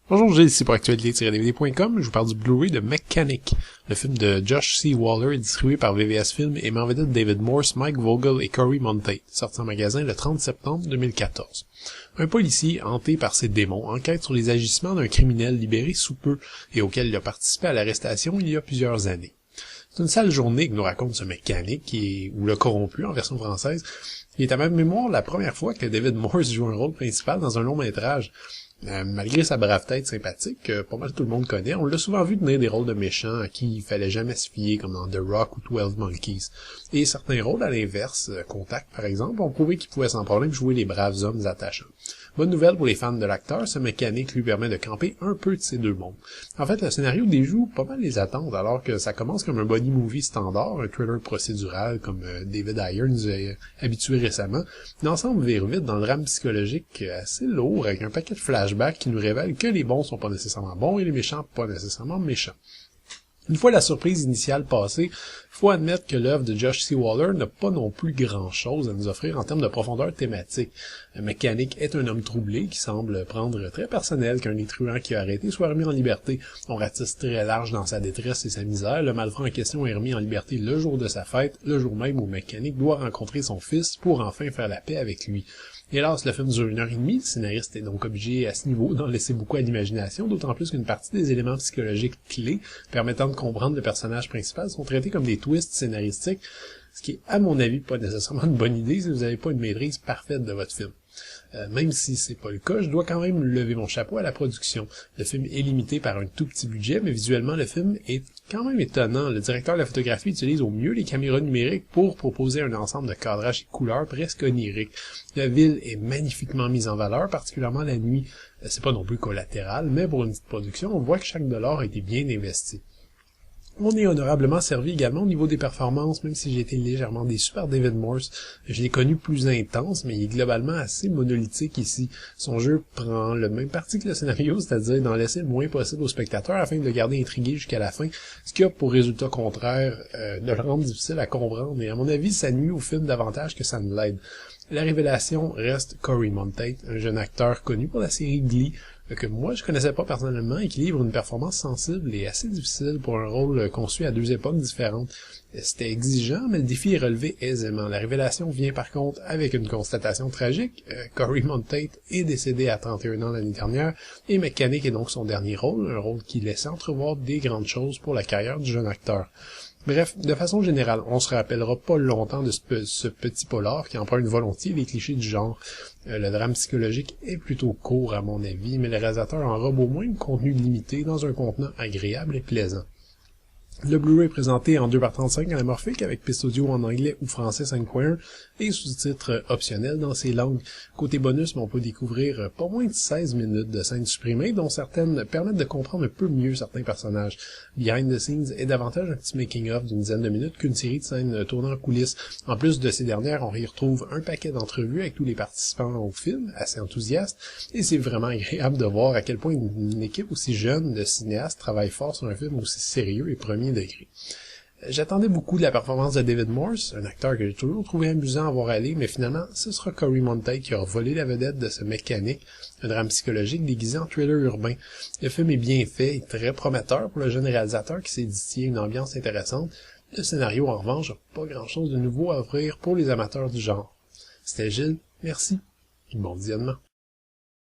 Bonjour, Gilles, ici pour actualité-dvd.com. Je vous parle du Blu-ray de Mechanic, le film de Josh C. Waller, distribué par VVS Film et met en vedette David Morse, Mike Vogel et Corey Monteith, sorti en magasin le 30 septembre 2014. Un policier, hanté par ses démons, enquête sur les agissements d'un criminel libéré sous peu et auquel il a participé à l'arrestation il y a plusieurs années. C'est une sale journée que nous raconte ce Mechanic, ou le corrompu en version française, qui est à ma mémoire la première fois que David Morse joue un rôle principal dans un long métrage. Malgré sa brave tête sympathique, que pas mal tout le monde connaît, on l'a souvent vu tenir des rôles de méchants à qui il fallait jamais se fier, comme dans The Rock ou 12 Monkeys. Et certains rôles, à l'inverse, Contact par exemple, ont prouvé qu'il pouvait sans problème jouer les braves hommes attachants. Bonne nouvelle pour les fans de l'acteur, ce Mechanic lui permet de camper un peu de ces deux mondes. En fait, le scénario déjoue pas mal les attentes, alors que ça commence comme un body movie standard, un thriller procédural comme David Ayer nous a habitué récemment. L'ensemble vire vite dans le drame psychologique assez lourd, avec un paquet de flashbacks qui nous révèlent que les bons sont pas nécessairement bons et les méchants pas nécessairement méchants. Une fois la surprise initiale passée, faut admettre que l'œuvre de Josh C. Waller n'a pas non plus grand-chose à nous offrir en termes de profondeur thématique. Mechanic est un homme troublé qui semble prendre très personnel qu'un des truands qui a arrêté soit remis en liberté. On ratisse très large dans sa détresse et sa misère. Le malfrat en question est remis en liberté le jour de sa fête, le jour même où Mechanic doit rencontrer son fils pour enfin faire la paix avec lui. Hélas, le film dure 1h30, le scénariste est donc obligé à ce niveau d'en laisser beaucoup à l'imagination, d'autant plus qu'une partie des éléments psychologiques clés permettant de comprendre le personnage principal sont traités comme des twists scénaristiques, ce qui est à mon avis pas nécessairement une bonne idée si vous n'avez pas une maîtrise parfaite de votre film. Même si c'est pas le cas, je dois quand même lever mon chapeau à la production. Le film est limité par un tout petit budget, mais visuellement le film est quand même étonnant. Le directeur de la photographie utilise au mieux les caméras numériques pour proposer un ensemble de cadrage et de couleurs presque oniriques. La ville est magnifiquement mise en valeur, particulièrement la nuit. C'est pas non plus collatéral, mais pour une petite production, on voit que chaque dollar a été bien investi. On est honorablement servi également au niveau des performances, même si j'ai été légèrement déçu par David Morse. Je l'ai connu plus intense, mais il est globalement assez monolithique ici. Son jeu prend le même parti que le scénario, c'est-à-dire d'en laisser le moins possible au spectateur afin de le garder intrigué jusqu'à la fin, ce qui a pour résultat contraire de le rendre difficile à comprendre, et à mon avis, ça nuit au film davantage que ça ne l'aide. La révélation reste Corey Monteith, un jeune acteur connu pour la série Glee, que moi je connaissais pas personnellement et qui livre une performance sensible et assez difficile pour un rôle conçu à deux époques différentes. C'était exigeant, mais le défi est relevé aisément. La révélation vient par contre avec une constatation tragique. Corey Monteith est décédé à 31 ans l'année dernière, et Mechanic est donc son dernier rôle, un rôle qui laissait entrevoir des grandes choses pour la carrière du jeune acteur. Bref, de façon générale, on se rappellera pas longtemps de ce petit polar qui emprunte volontiers les clichés du genre. Le drame psychologique est plutôt court à mon avis, mais le réalisateur enrobe au moins un contenu limité dans un contenant agréable et plaisant. Le Blu-ray est présenté en 2x35 anamorphique avec piste audio en anglais ou français 5.1 et sous-titres optionnels dans ces langues. Côté bonus, on peut découvrir pas moins de 16 minutes de scènes supprimées, dont certaines permettent de comprendre un peu mieux certains personnages. Behind the Scenes est davantage un petit making-of d'une dizaine de minutes qu'une série de scènes tournant en coulisses. En plus de ces dernières, on y retrouve un paquet d'entrevues avec tous les participants au film, assez enthousiastes, et c'est vraiment agréable de voir à quel point une équipe aussi jeune de cinéastes travaille fort sur un film aussi sérieux et premier degré. J'attendais beaucoup de la performance de David Morse, un acteur que j'ai toujours trouvé amusant à voir aller, mais finalement, ce sera Corey Monteith qui aura volé la vedette de ce Mechanic, un drame psychologique déguisé en thriller urbain. Le film est bien fait et très prometteur pour le jeune réalisateur qui s'est distillé une ambiance intéressante. Le scénario, en revanche, n'a pas grand-chose de nouveau à offrir pour les amateurs du genre. C'était Gilles, merci, et bon visionnement.